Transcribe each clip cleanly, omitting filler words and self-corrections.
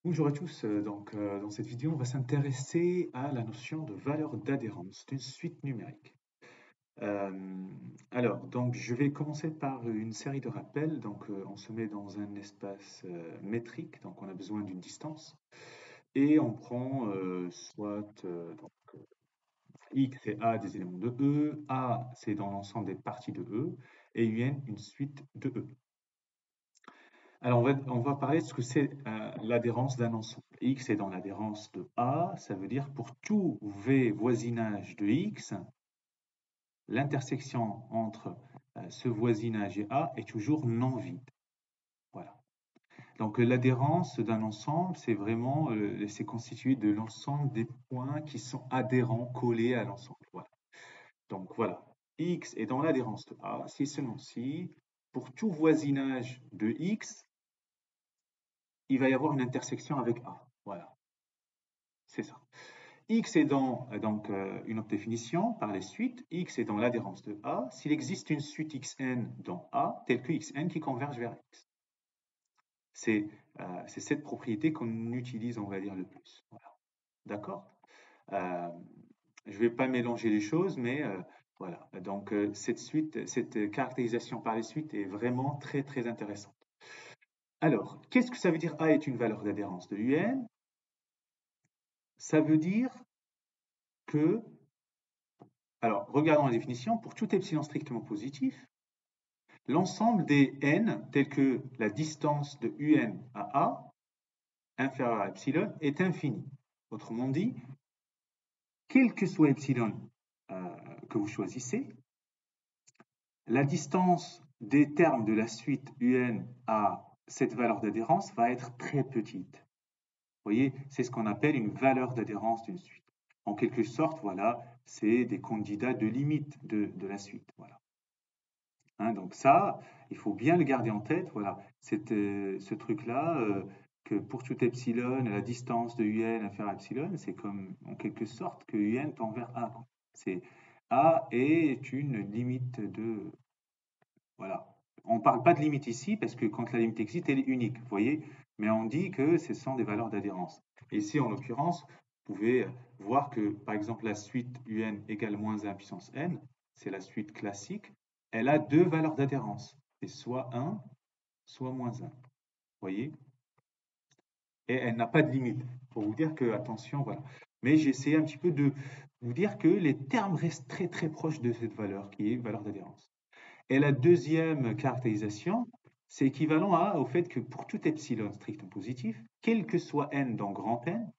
Bonjour à tous, dans cette vidéo, on va s'intéresser à la notion de valeur d'adhérence d'une suite numérique. Euh, donc je vais commencer par une série de rappels. On se met dans un espace métrique, donc on a besoin d'une distance, et on prend X et A des éléments de E, A c'est dans l'ensemble des parties de E, et UN une suite de E. Alors, on va parler de ce que c'est l'adhérence d'un ensemble. X est dans l'adhérence de A, ça veut dire pour tout V voisinage de X, l'intersection entre ce voisinage et A est toujours non vide. Voilà. Donc, l'adhérence d'un ensemble, c'est constitué de l'ensemble des points qui sont adhérents, collés à l'ensemble. Voilà. Donc, voilà. X est dans l'adhérence de A, si seulement si, pour tout voisinage de X, il va y avoir une intersection avec A. Voilà, c'est ça. X est dans une autre définition par les suites. X est dans l'adhérence de A s'il existe une suite Xn dans A telle que Xn qui converge vers X. C'est cette propriété qu'on utilise, on va dire, le plus. Voilà. D'accord. Je ne vais pas mélanger les choses, mais voilà. Donc cette caractérisation par les suites est vraiment très très intéressante. Alors, qu'est-ce que ça veut dire A est une valeur d'adhérence de UN? Ça veut dire que, alors regardons la définition, pour tout epsilon strictement positif, l'ensemble des n, tels que la distance de un à A, inférieure à epsilon, est infini. Autrement dit, quel que soit epsilon que vous choisissez, la distance des termes de la suite un à cette valeur d'adhérence va être très petite. Vous voyez, c'est ce qu'on appelle une valeur d'adhérence d'une suite. En quelque sorte, voilà, c'est des candidats de limite de la suite. Voilà. Hein, donc ça, il faut bien le garder en tête. Voilà, ce truc-là, que pour tout epsilon, la distance de un inférieure à epsilon, c'est comme en quelque sorte que un tend vers A. C'est A est une limite de. Voilà. On ne parle pas de limite ici parce que quand la limite existe, elle est unique, vous voyez, mais on dit que ce sont des valeurs d'adhérence. Et ici, en l'occurrence, vous pouvez voir que, par exemple, la suite un égale moins 1 puissance n, c'est la suite classique, elle a deux valeurs d'adhérence. C'est soit 1, soit moins 1. Vous voyez? Et elle n'a pas de limite. Pour vous dire que, attention, voilà. Mais j'ai essayé un petit peu de vous dire que les termes restent très très proches de cette valeur qui est valeur d'adhérence. Et la deuxième caractérisation, c'est équivalent au fait que pour tout epsilon strict positif, quel que soit n dans grand N,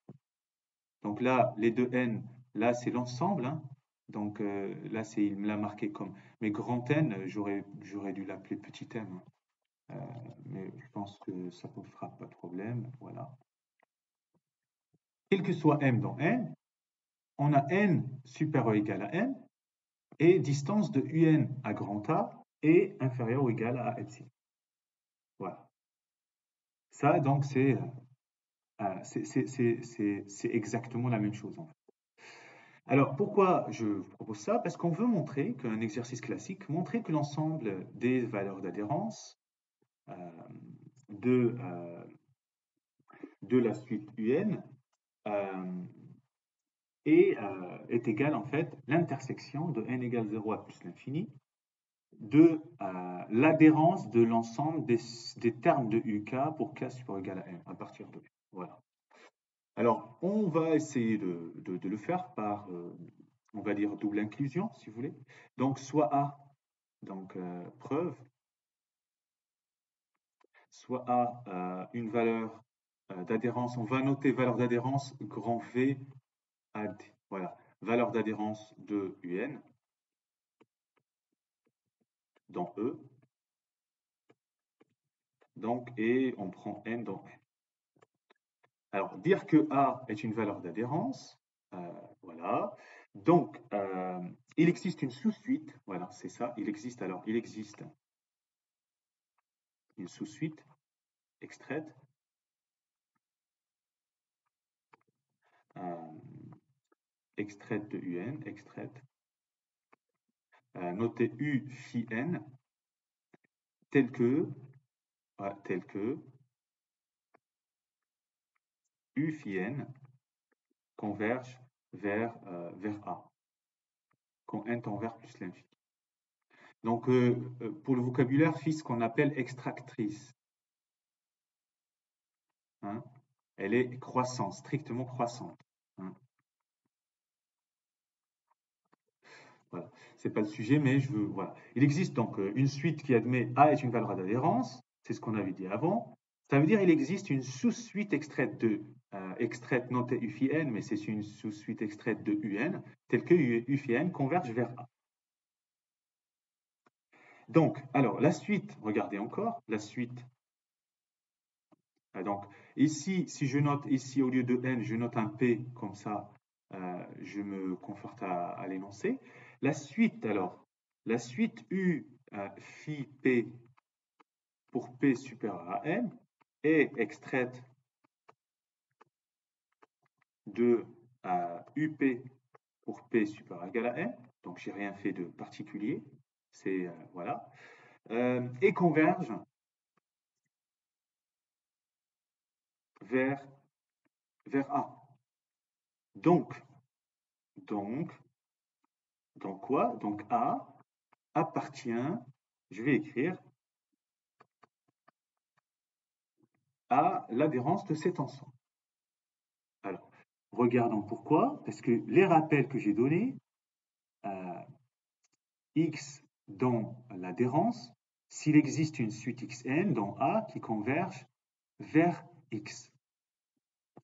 donc là, les deux n, là c'est l'ensemble, hein, donc là il me l'a marqué comme, mais grand N, j'aurais dû l'appeler petit m, hein. Mais je pense que ça ne fera pas de problème, voilà. Quel que soit m dans n, on a n supérieur ou égal à n, et distance de un à grand A est inférieure ou égale à epsilon. Voilà. Ça, donc, c'est exactement la même chose, en fait. Alors, pourquoi je vous propose ça? Parce qu'on veut montrer qu'un exercice classique, montrer que l'ensemble des valeurs d'adhérence euh, de, euh, de la suite UN euh, est égal, en fait, l'intersection de n égale 0 à plus l'infini de l'adhérence de l'ensemble des termes de UK pour k supérieur ou égal à n, à partir de. Voilà. Alors, on va essayer de le faire par, on va dire, double inclusion, si vous voulez. Donc, soit A, donc preuve, soit A, une valeur d'adhérence. On va noter valeur d'adhérence grand V à D. Voilà, valeur d'adhérence de UN dans E. Donc, et on prend N dans N. Alors, dire que A est une valeur d'adhérence, voilà. Donc, il existe une sous-suite, voilà, c'est ça, il existe une sous-suite extraite, euh, extraite de UN, extraite, notée U phi n, telle que, voilà, telle que U phi n converge vers A, quand n tend vers plus l'infini. Donc, pour le vocabulaire, phi, ce qu'on appelle extractrice. Hein, elle est croissante, strictement croissante. Hein. Voilà, c'est pas le sujet, mais je veux. Voilà. Il existe donc une suite qui admet A est une valeur d'adhérence, c'est ce qu'on avait dit avant. Ça veut dire qu'il existe une sous-suite extraite non U phi n, mais c'est une sous-suite extraite de UN, telle que U phi n converge vers A. Donc, alors, la suite, regardez encore, la suite. Donc, ici, si je note ici, au lieu de n, je note un p, comme ça, je me conforte à l'énoncé. La suite, alors, la suite U phi p pour p supérieur à n est extraite de UP pour p supérieur à égal à n. Donc, j'ai rien fait de particulier. C'est, voilà. Et converge vers A. Donc quoi? Donc A appartient, je vais écrire, à l'adhérence de cet ensemble. Alors, regardons pourquoi. Parce que les rappels que j'ai donnés, X dans l'adhérence, s'il existe une suite Xn dans A qui converge vers X.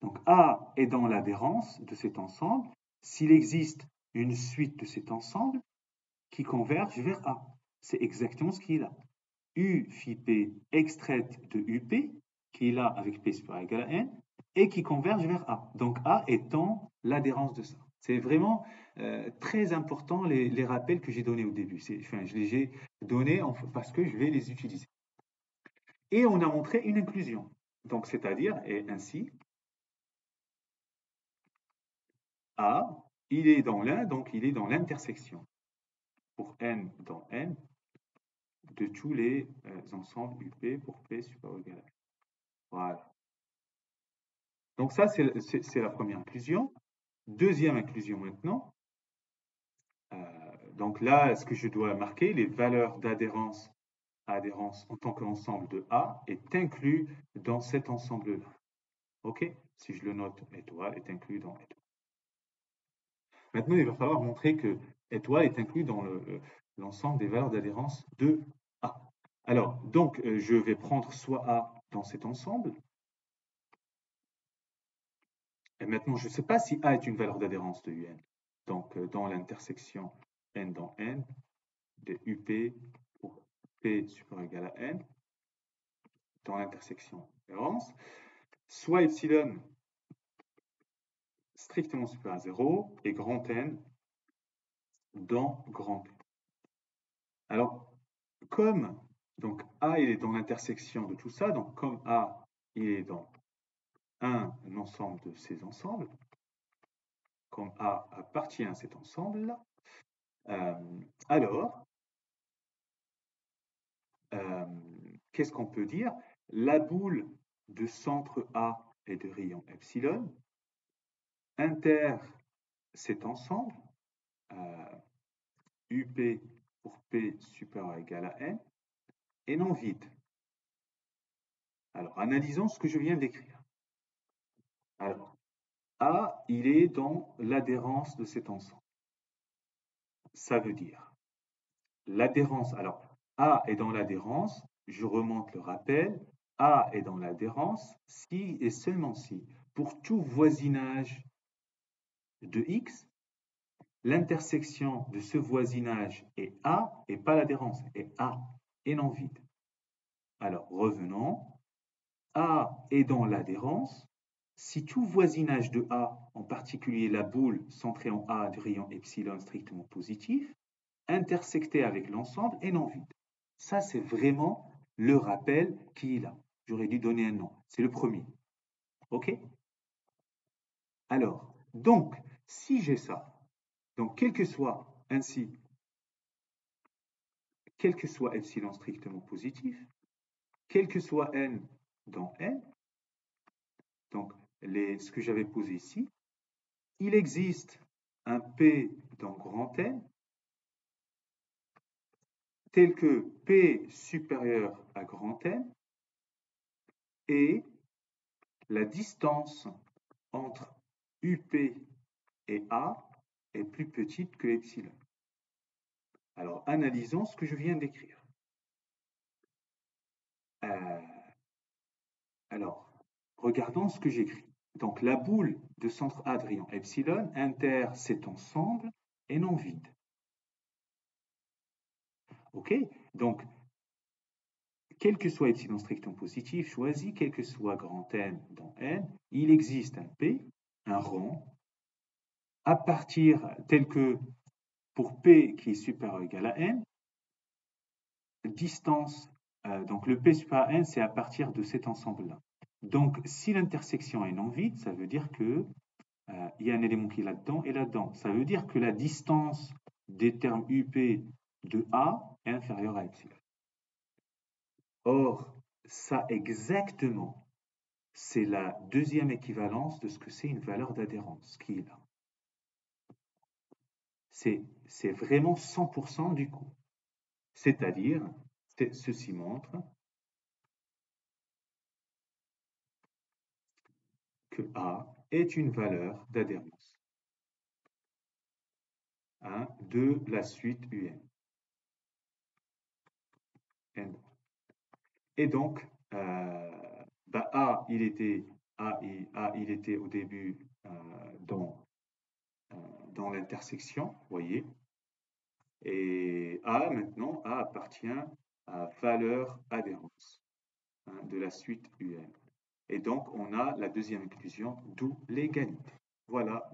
Donc A est dans l'adhérence de cet ensemble s'il existe une suite de cet ensemble qui converge vers A. C'est exactement ce qu'il a. U phi P extraite de UP, qui est là avec P supérieur égal à N, et qui converge vers A. Donc A étant l'adhérence de ça. C'est vraiment très important les rappels que j'ai donnés au début. Enfin, je les ai donnés parce que je vais les utiliser. Et on a montré une inclusion. Donc, c'est-à-dire, et ainsi, A, il est dans l'un, donc il est dans l'intersection. Pour N dans N, de tous les ensembles UP pour P supérieur ou égal à N. Voilà. Donc ça, c'est la première inclusion. Deuxième inclusion maintenant. Donc là, ce que je dois marquer, les valeurs d'adhérence en tant qu'ensemble de A est inclus dans cet ensemble-là. OK? Si je le note, étoile est inclus dans étoile. Maintenant, il va falloir montrer que étoile est inclus dans l'ensemble des valeurs d'adhérence de A. Alors, donc, je vais prendre soit A dans cet ensemble. Et maintenant, je ne sais pas si A est une valeur d'adhérence de UN. Donc, dans l'intersection N dans N, de UP pour P supérieur ou égal à N, dans l'intersection d'adhérence, soit epsilon strictement supérieur à 0 et grand N dans grand N. Alors, comme donc A il est dans l'intersection de tout ça, donc comme A il est dans un ensemble de ces ensembles, comme A appartient à cet ensemble-là, alors, qu'est-ce qu'on peut dire? La boule de centre A et de rayon epsilon inter cet ensemble, UP pour P supérieur ou égal à N, est non vide. Alors, analysons ce que je viens d'écrire. Alors, A, il est dans l'adhérence de cet ensemble. Ça veut dire l'adhérence. Alors, A est dans l'adhérence, je remonte le rappel. A est dans l'adhérence si et seulement si, pour tout voisinage de X, l'intersection de ce voisinage est A et pas l'adhérence, est A et non vide. Alors, revenons. A est dans l'adhérence si tout voisinage de A, en particulier la boule centrée en A du rayon epsilon strictement positif, intersecté avec l'ensemble est non vide. Ça, c'est vraiment le rappel qu'il a. J'aurais dû donner un nom. C'est le premier. OK? Alors, donc, si j'ai ça, donc quel que soit ainsi, quel que soit epsilon strictement positif, quel que soit n dans n, donc ce que j'avais posé ici. Il existe un P dans grand N tel que P supérieur à grand N et la distance entre UP et A est plus petite que epsilon. Alors, analysons ce que je viens d'écrire. Alors, regardons ce que j'écris. Donc, la boule de centre A de rayon epsilon inter cet ensemble est non vide. OK? Donc, quel que soit epsilon strictement positif choisi, quel que soit grand N dans N, il existe un P, un rond, à partir tel que pour P qui est supérieur ou égal à N, distance, donc le P supérieur à N, c'est à partir de cet ensemble-là. Donc, si l'intersection est non vide, ça veut dire que il y a un élément qui est là-dedans et là-dedans. Ça veut dire que la distance des termes UP de A est inférieure à epsilon. Or, ça exactement, c'est la deuxième équivalence de ce que c'est une valeur d'adhérence qui est là. C'est vraiment 100% du coup. C'est-à-dire, ceci montre que A est une valeur d'adhérence de la suite UN. Et donc, A, il était au début dans l'intersection, vous voyez. Et maintenant, A appartient à valeur adhérence de la suite UN. Et donc, on a la deuxième inclusion, d'où l'égalité. Voilà.